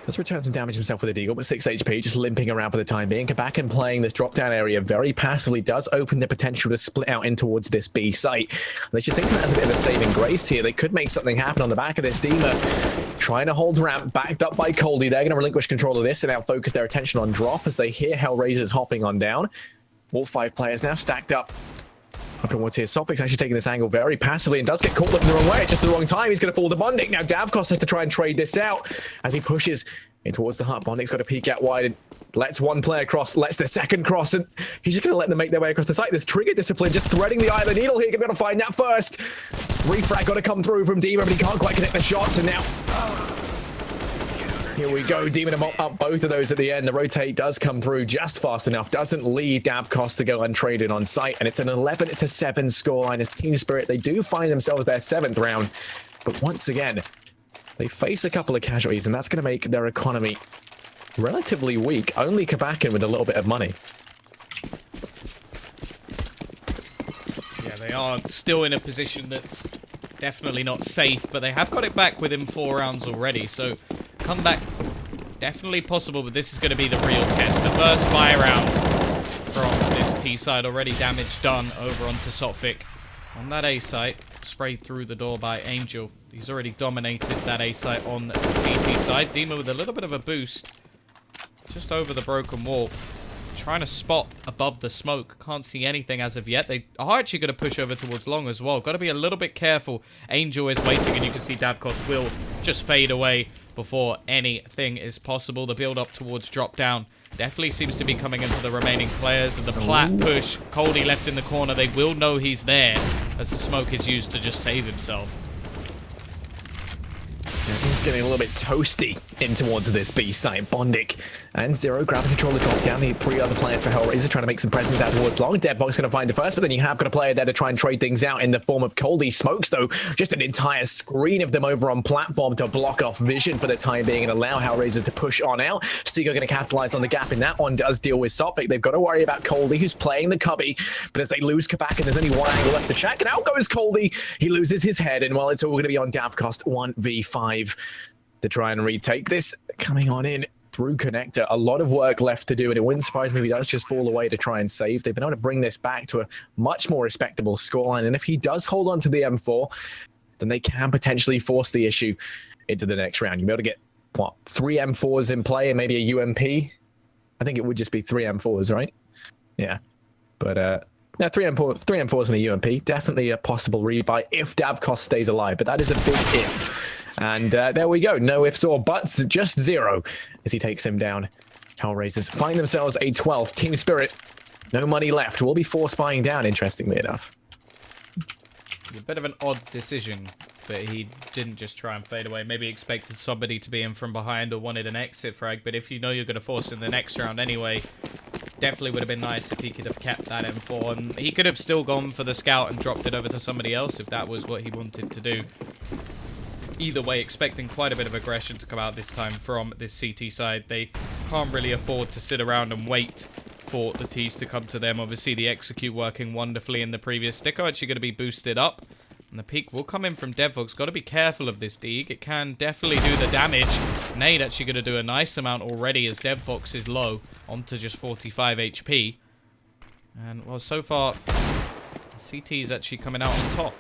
Does return some damage himself with a deagle, but 6 HP, just limping around for the time being. Kabak playing this drop-down area very passively does open the potential to split out in towards this B site. They should think that as a bit of a saving grace here. They could make something happen on the back of this. Dima trying to hold ramp, backed up by Coldy. They're going to relinquish control of this and now focus their attention on drop as they hear HellRaisers hopping on down. All 5 players now stacked up. Up towards here. Sophics actually taking this angle very passively and does get caught looking the wrong way. It's just the wrong time. He's going to fall to Bondik. Now Davkost has to try and trade this out as he pushes in towards the hut. Bondik's got to peek out wide and lets one player cross, lets the second cross, and he's just going to let them make their way across the site. This trigger discipline just threading the eye of the needle here. Going to be able to find that first. Refrag got to come through from Dima, but he can't quite connect the shots, and now here we go. Demon to mop up both of those at the end. The rotate does come through just fast enough. Doesn't leave Davkost to go untraded on site. And it's an 11-7 scoreline as Team Spirit. They do find themselves their 7th round. But once again, they face a couple of casualties, and that's going to make their economy relatively weak. Only Kabakin with a little bit of money. Yeah, they are still in a position that's definitely not safe, but they have got it back within 4 rounds already, so comeback definitely possible, but this is going to be the real test. The first buy round from this T side, already damage done over onto Sotfik. On that A site, sprayed through the door by Angel. He's already dominated that A site on the CT side. Dima with a little bit of a boost just over the broken wall. Trying to spot above the smoke. Can't see anything as of yet. They are actually going to push over towards long as well. Got to be a little bit careful. Angel is waiting, and you can see Davkost will just fade away before anything is possible. The build up towards drop down definitely seems to be coming in for the remaining players. And the plat push, Coldy left in the corner. They will know he's there as the smoke is used to just save himself. He's getting a little bit toasty in towards this B site. Bondik and Zero grabbing control of the drop down. The 3 other players for HellRaisers trying to make some presence out towards long. Deadbox going to find the first, but then you have got a player there to try and trade things out in the form of Coldy. Smokes, though, just an entire screen of them over on platform to block off vision for the time being and allow HellRaisers to push on out. Stigo going to capitalize on the gap in that one. Does deal with Sotfik. They've got to worry about Coldy, who's playing the cubby, but as they lose Kabak, and there's only one angle left to check, and out goes Coldy. He loses his head, and well, it's all going to be on Davkost 1v5 to try and retake this. Coming on in through connector. A lot of work left to do, and it wouldn't surprise me if he does just fall away to try and save. They've been able to bring this back to a much more respectable scoreline, and if he does hold on to the M4, then they can potentially force the issue into the next round. You'll be able to get, what, 3 M4s in play and maybe a UMP? I think it would just be 3 M4s, right? Yeah. But, no, 3 M4s and a UMP. Definitely a possible rebuy if Davkost stays alive, but that is a big if. And there we go. No ifs or buts, just 0 as he takes him down. HellRaisers find themselves a 12th. Team Spirit, no money left. Will be force buying down, interestingly enough. A bit of an odd decision, but he didn't just try and fade away. Maybe expected somebody to be in from behind or wanted an exit frag, but if you know you're going to force in the next round anyway, definitely would have been nice if he could have kept that M4. And he could have still gone for the scout and dropped it over to somebody else if that was what he wanted to do. Either way, expecting quite a bit of aggression to come out this time from this CT side. They can't really afford to sit around and wait for the T's to come to them. Obviously, the execute working wonderfully in the previous sticker. Actually going to be boosted up. And the peak will come in from Devvox. Got to be careful of this Deeg. It can definitely do the damage. Nade actually going to do a nice amount already as Devvox is low. Onto just 45 HP. And, well, so far, CT is actually coming out on top.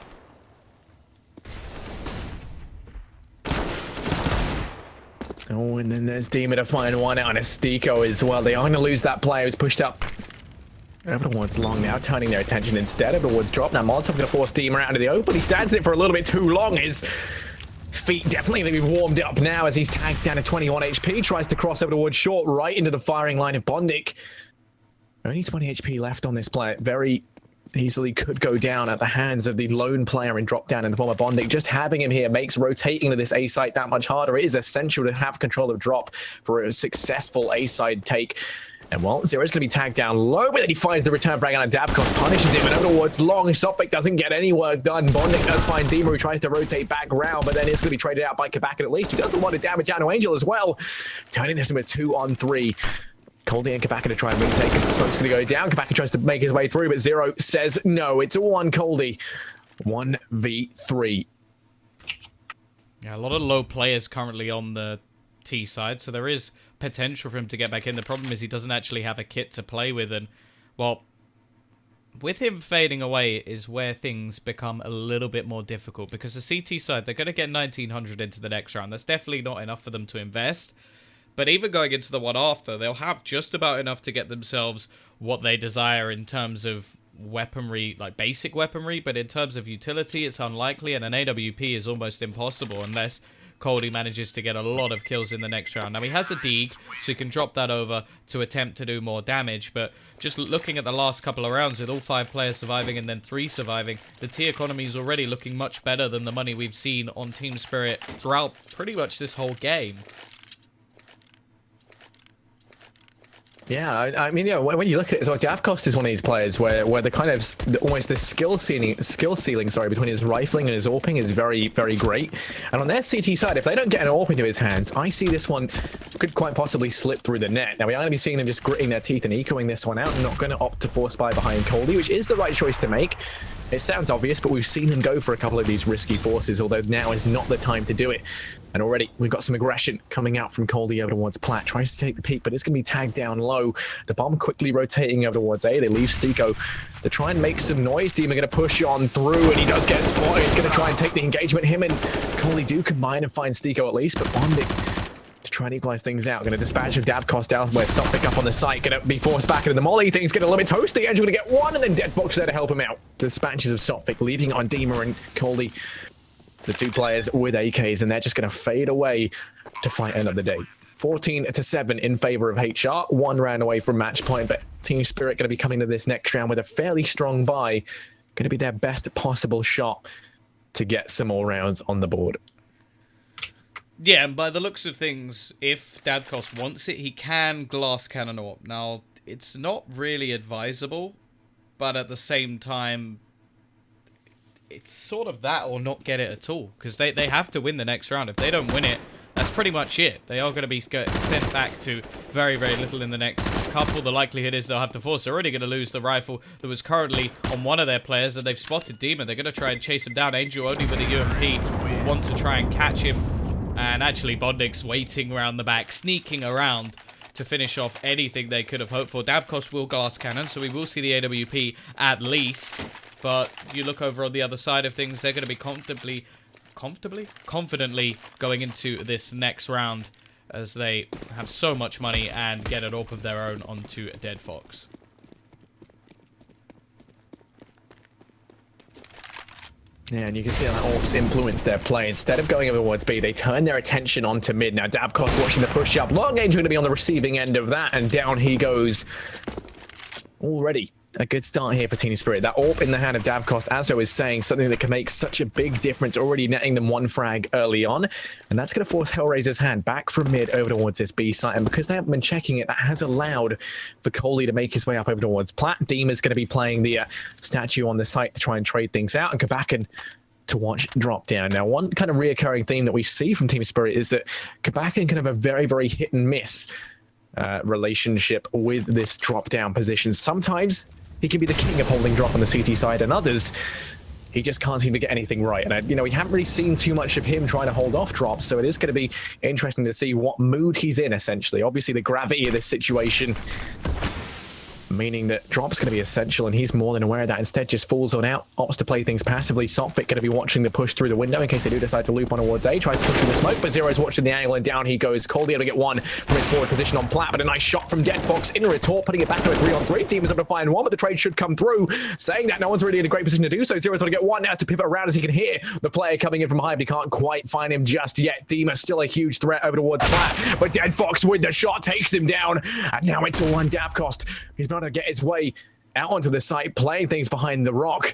Oh, and then there's Dima to find one out on Estiko as well. They are going to lose that player who's pushed up over towards long now, turning their attention instead over towards drop. Now Molotov going to force Dima out into the open. He stands it for a little bit too long. His feet definitely going to be warmed up now as he's tagged down to 21 HP. Tries to cross over towards short, right into the firing line of Bondik. Only 20 HP left on this player. Very easily could go down at the hands of the lone player in drop down in the form of Bondik. Just having him here makes rotating to this A site that much harder. It is essential to have control of drop for a successful A side take. And well, Zero's going to be tagged down low, but then he finds the return frag on Davkos, punishes him, and over towards long. Sophic doesn't get any work done. Bondic does find Dima, who tries to rotate back round, but then it's going to be traded out by Kabak at least, who doesn't want to damage down to Angel as well. Turning this into a 2-on-3. Coldie and Kabaka to try and retake it. Smoke's going to go down. Kabaka tries to make his way through, but Zero says no. It's a 1 Coldie. 1v3. Yeah, a lot of low players currently on the T side, so there is potential for him to get back in. The problem is he doesn't actually have a kit to play with, and, well, with him fading away is where things become a little bit more difficult, because the CT side, they're going to get 1900 into the next round. That's definitely not enough for them to invest, but even going into the one after, they'll have just about enough to get themselves what they desire in terms of weaponry, like basic weaponry, but in terms of utility, it's unlikely, and an AWP is almost impossible unless Coldie manages to get a lot of kills in the next round. Now, he has a Deeg, so he can drop that over to attempt to do more damage, but just looking at the last couple of rounds, with all 5 players surviving and then 3 surviving, the T economy is already looking much better than the money we've seen on Team Spirit throughout pretty much this whole game. Yeah, I mean, yeah, when you look at it, so Davkos is one of these players where the kind of almost the skill ceiling, sorry, between his rifling and his AWPing is very, very great. And on their CT side, if they don't get an AWP into his hands, I see this one could quite possibly slip through the net. Now, we are going to be seeing them just gritting their teeth and ecoing this one out, and not going to opt to force buy behind Coldie, which is the right choice to make. It sounds obvious, but we've seen them go for a couple of these risky forces, although now is not the time to do it. And already, we've got some aggression coming out from Coldie over towards Plat. Tries to take the peak, but it's going to be tagged down low. The bomb quickly rotating over towards A. They leave Stiko to try and make some noise. Dima going to push on through, and he does get spotted. Going to try and take the engagement. Him and Coldie do combine and find Stiko at least, but Bondic to try and equalize things out. Going to dispatch of Davkos down where Sophic up on the site. Going to be forced back into the molly. Things getting a little bit toasty. Angel going to get one, and then Deadbox there to help him out. Dispatches of Sophic, leaving on Dima and Coldie. The 2 players with AKs, and they're just going to fade away to fight another day. 14-7 in favor of HR. 1 round away from match point, but Team Spirit going to be coming to this next round with a fairly strong buy. Going to be their best possible shot to get some more rounds on the board. Yeah, and by the looks of things, if Davkos wants it, he can glass cannon AWP. Now, it's not really advisable, but at the same time, it's sort of that or not get it at all, because they have to win the next round. If they don't win it, that's pretty much it. They are going to be sent back to very, very little in the next couple. The likelihood is they'll have to force. They're already going to lose the rifle that was currently on one of their players, and they've spotted Demon. They're going to try and chase him down. Angel, only with a UMP, will want to try and catch him. And actually, Bondic's waiting around the back, sneaking around to finish off anything they could have hoped for. Davkos will glass cannon, so we will see the AWP at least. But you look over on the other side of things, they're going to be confidently going into this next round as they have so much money and get an AWP of their own onto Dead Fox. Yeah, and you can see how that AWP's influence their play. Instead of going over towards B, they turn their attention onto mid. Now, Davkos watching the push up. Long Angel going to be on the receiving end of that, and down he goes. Already a good start here for Team Spirit. That AWP in the hand of Davkos, as I was saying, something that can make such a big difference, already netting them 1 frag early on. And that's going to force HellRaisers' hand back from mid over towards this B site. And because they haven't been checking it, that has allowed for Coldie to make his way up over towards Plat. Deema's going to be playing the statue on the site to try and trade things out. And Kabakan to watch drop down. Now, one kind of reoccurring theme that we see from Team Spirit is that Kabakan can have a very, very hit and miss relationship with this drop down position. Sometimes he can be the king of holding drop on the CT side, and others, he just can't seem to get anything right. And, you know, we haven't really seen too much of him trying to hold off drops, so it is going to be interesting to see what mood he's in, essentially. Obviously, the gravity of this situation meaning that drop's going to be essential, and he's more than aware of that. Instead, just falls on out, opts to play things passively. Sophic going to be watching the push through the window in case they do decide to loop on towards A. Tries to push through the smoke, but Zero's watching the angle, and down he goes. Coldie able to get one from his forward position on Plat, but a nice shot from Dead Fox in retort, putting it back to a 3-on-3. Team is able to find one, but the trade should come through. Saying that, no one's really in a great position to do so. Zero's able to get one now to pivot around as he can hear the player coming in from high, but he can't quite find him just yet. Dima still a huge threat over towards Plat, but Dead Fox with the shot takes him down, and now it's a one Davkos. He's not going to get his way out onto the site, playing things behind the rock.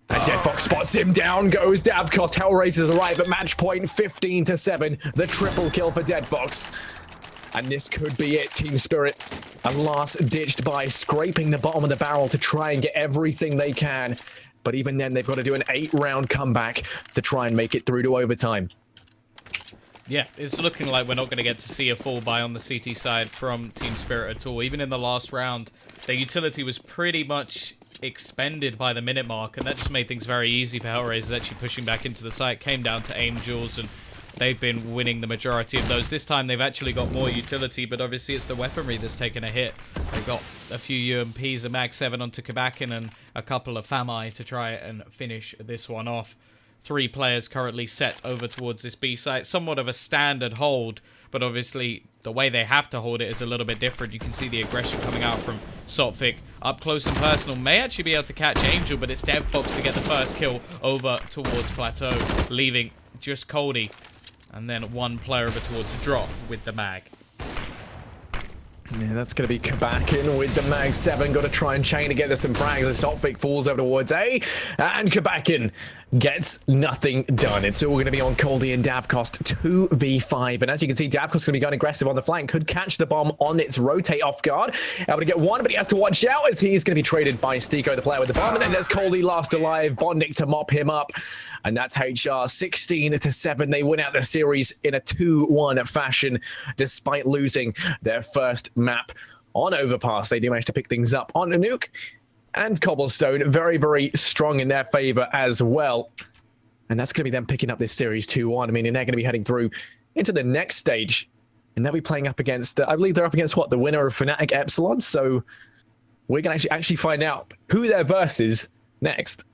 And Dead Fox spots him. Down goes Davkos. HellRaisers arrive at match point 15-7. The triple kill for Dead Fox. And this could be it. Team Spirit, a last-ditched by scraping the bottom of the barrel to try and get everything they can. But even then, they've got to do an 8-round comeback to try and make it through to overtime. Yeah, it's looking like we're not going to get to see a fall by on the CT side from Team Spirit at all. Even in the last round, their utility was pretty much expended by the minute mark, and that just made things very easy for HellRaisers actually pushing back into the site. Came down to aim duels, and they've been winning the majority of those. This time they've actually got more utility, but obviously it's the weaponry that's taken a hit. They've got a few UMPs, a Mag 7 onto Kabakin, and a couple of Famai to try and finish this one off. 3 players currently set over towards this B site. Somewhat of a standard hold, but obviously the way they have to hold it is a little bit different. You can see the aggression coming out from Sotfik up close and personal. May actually be able to catch Angel, but it's DevFox to get the first kill over towards Plateau, leaving just Coldy. And then 1 player over towards Drop with the Mag. Yeah, that's going to be Kabakin with the Mag 7. Got to try and chain together some frags as Sotfik falls over towards A. And Kabakin gets nothing done. It's all going to be on Coldy and Davkost 2v5. And as you can see, Davkost going to be going aggressive on the flank. Could catch the bomb on its rotate off guard. Able to get one, but he has to watch out as he's going to be traded by Stiko, the player with the bomb. And then there's Coldy last alive. Bondic to mop him up. And that's HR 16-7. They win out the series in a 2-1 fashion, despite losing their first map on Overpass. They do manage to pick things up on Nuke and Cobblestone. Very, very strong in their favor as well. And that's going to be them picking up this series 2-1. I mean, and they're going to be heading through into the next stage. And they'll be playing up against, I believe they're up against what? The winner of Fnatic Epsilon. So we're going to actually find out who they're versus next.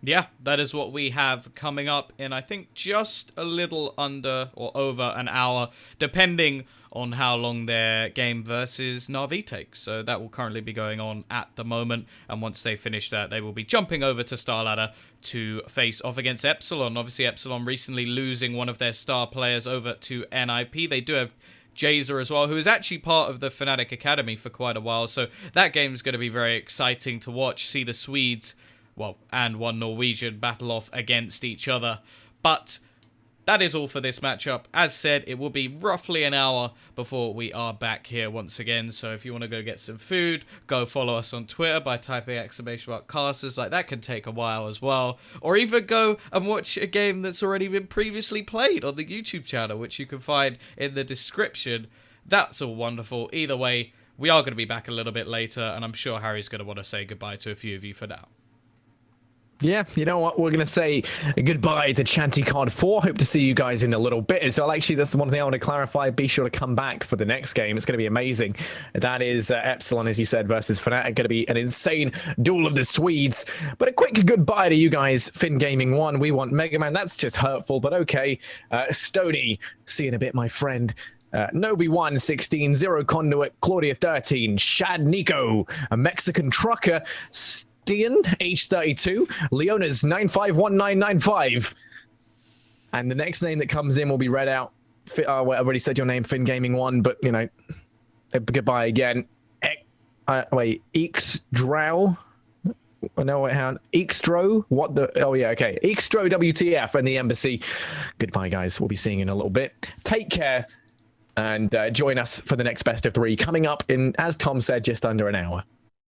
Yeah, that is what we have coming up in, I think, just a little under or over an hour, depending on how long their game versus Na'Vi takes. So that will currently be going on at the moment, and once they finish that, they will be jumping over to Starladder to face off against Epsilon. Obviously, Epsilon recently losing one of their star players over to NIP. They do have Jazer as well, who is actually part of the Fnatic Academy for quite a while, so that game is going to be very exciting to watch, see the Swedes, well, and one Norwegian battle off against each other. But that is all for this matchup. As said, it will be roughly an hour before we are back here once again. So if you want to go get some food, go follow us on Twitter by typing !casters. Like, that can take a while as well. Or even go and watch a game that's already been previously played on the YouTube channel, which you can find in the description. That's all wonderful. Either way, we are going to be back a little bit later, and I'm sure Harry's going to want to say goodbye to a few of you for now. Yeah, you know what? We're going to say goodbye to ChantyCon 4. Hope to see you guys in a little bit as well. Actually, that's the one thing I want to clarify. Be sure to come back for the next game. It's going to be amazing. That is Epsilon, as you said, versus Fnatic. Going to be an insane duel of the Swedes. But a quick goodbye to you guys. Finn Gaming 1. We want Mega Man. That's just hurtful, but okay. Stony, see you in a bit, my friend. Nobi 1, 16, Zero Conduit, Claudia 13, Shad Nico, a Mexican trucker, Dian, H32, Leona's 951995. And the next name that comes in will be read out. Well, I already said your name, Finn Gaming 1, but, you know, goodbye again. Wait, Eexdrow? No, wait, hang on. Eextro? What the? Oh, yeah, okay. Eextro WTF and the Embassy. Goodbye, guys. We'll be seeing you in a little bit. Take care and join us for the next best of 3 coming up in, as Tom said, just under an hour.